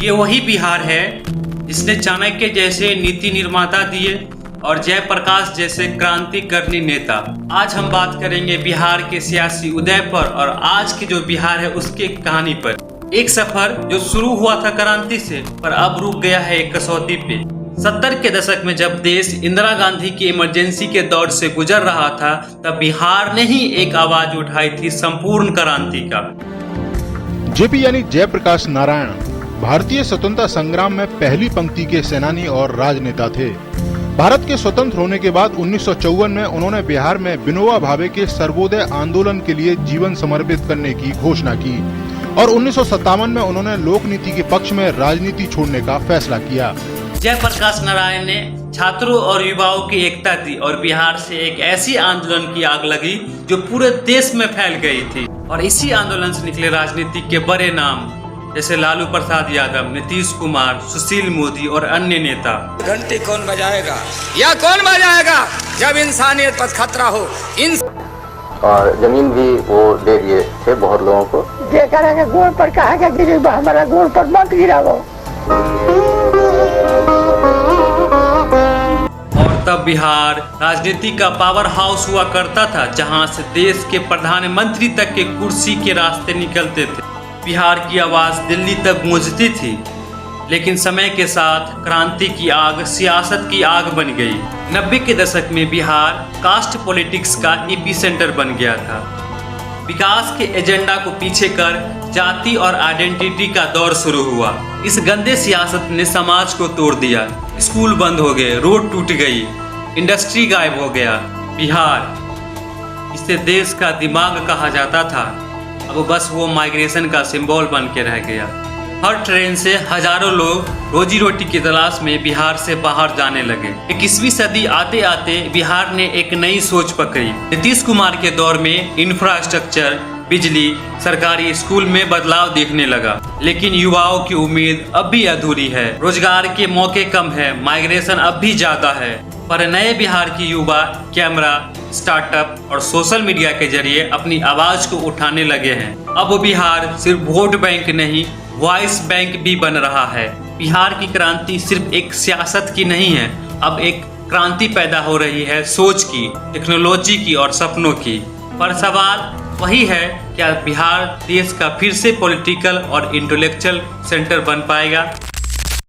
ये वही बिहार है जिसने चाणक्य जैसे नीति निर्माता दिए और जयप्रकाश जैसे क्रांतिकारी नेता। आज हम बात करेंगे बिहार के सियासी उदय पर और आज की जो बिहार है उसकी कहानी पर। एक सफर जो शुरू हुआ था क्रांति से पर अब रुक गया है एक कसौटी पे। 70 के दशक में जब देश इंदिरा गांधी की इमरजेंसी के दौर से गुजर रहा था तब बिहार ने ही एक आवाज उठाई थी संपूर्ण क्रांति का। जेपी यानी जयप्रकाश नारायण भारतीय स्वतंत्रता संग्राम में पहली पंक्ति के सेनानी और राजनेता थे। भारत के स्वतंत्र होने के बाद 1954 में उन्होंने बिहार में विनोबा भावे के सर्वोदय आंदोलन के लिए जीवन समर्पित करने की घोषणा की और 1957 में उन्होंने लोक नीति के पक्ष में राजनीति छोड़ने का फैसला किया। जयप्रकाश नारायण ने छात्रों और युवाओं की एकता दी और बिहार से एक ऐसी आंदोलन की आग लगी जो पूरे देश में फैल गई थी। और इसी आंदोलन से निकले राजनीति के बड़े नाम जैसे लालू प्रसाद यादव, नीतीश कुमार, सुशील मोदी और अन्य नेता। घंटी कौन बजाएगा या कौन बजाएगा जब इंसानियत पर खतरा हो। और जमीन भी वो दे दिए थे बहुत लोगों को। गोड़ पर कहा गया हमारा गोड़ पर मत गिराओ। और तब बिहार राजनीति का पावर हाउस हुआ करता था जहां से देश के प्रधानमंत्री तक के कुर्सी के रास्ते निकलते थे। बिहार की आवाज दिल्ली तक गूंजती थी, लेकिन समय के साथ क्रांति की आग सियासत की आग बन गई। 90 के दशक में बिहार कास्ट पॉलिटिक्स का एपिसेंटर बन गया था। विकास के एजेंडा को पीछे कर जाति और आइडेंटिटी का दौर शुरू हुआ। इस गंदे सियासत ने समाज को तोड़ दिया। स्कूल बंद हो गए, रोड टूट गई, इंडस्ट्री गायब हो गया। बिहार, इसे देश का दिमाग कहा जाता था, अब बस वो माइग्रेशन का सिंबल बन के रह गया। हर ट्रेन से हजारों लोग रोजी रोटी की तलाश में बिहार से बाहर जाने लगे। 21वीं सदी आते आते बिहार ने एक नई सोच पकड़ी। नीतीश कुमार के दौर में इंफ्रास्ट्रक्चर, बिजली, सरकारी स्कूल में बदलाव देखने लगा, लेकिन युवाओं की उम्मीद अब भी अधूरी है। रोजगार के मौके कम है, माइग्रेशन अब भी ज्यादा है। पर नए बिहार की युवा कैमरा, स्टार्टअप और सोशल मीडिया के जरिए अपनी आवाज को उठाने लगे हैं। अब बिहार सिर्फ वोट बैंक नहीं, वॉइस बैंक भी बन रहा है। बिहार की क्रांति सिर्फ एक सियासत की नहीं है, अब एक क्रांति पैदा हो रही है सोच की, टेक्नोलॉजी की और सपनों की। पर सवाल वही है, क्या बिहार देश का फिर से पॉलिटिकल और इंटेलेक्चुअल सेंटर बन पाएगा?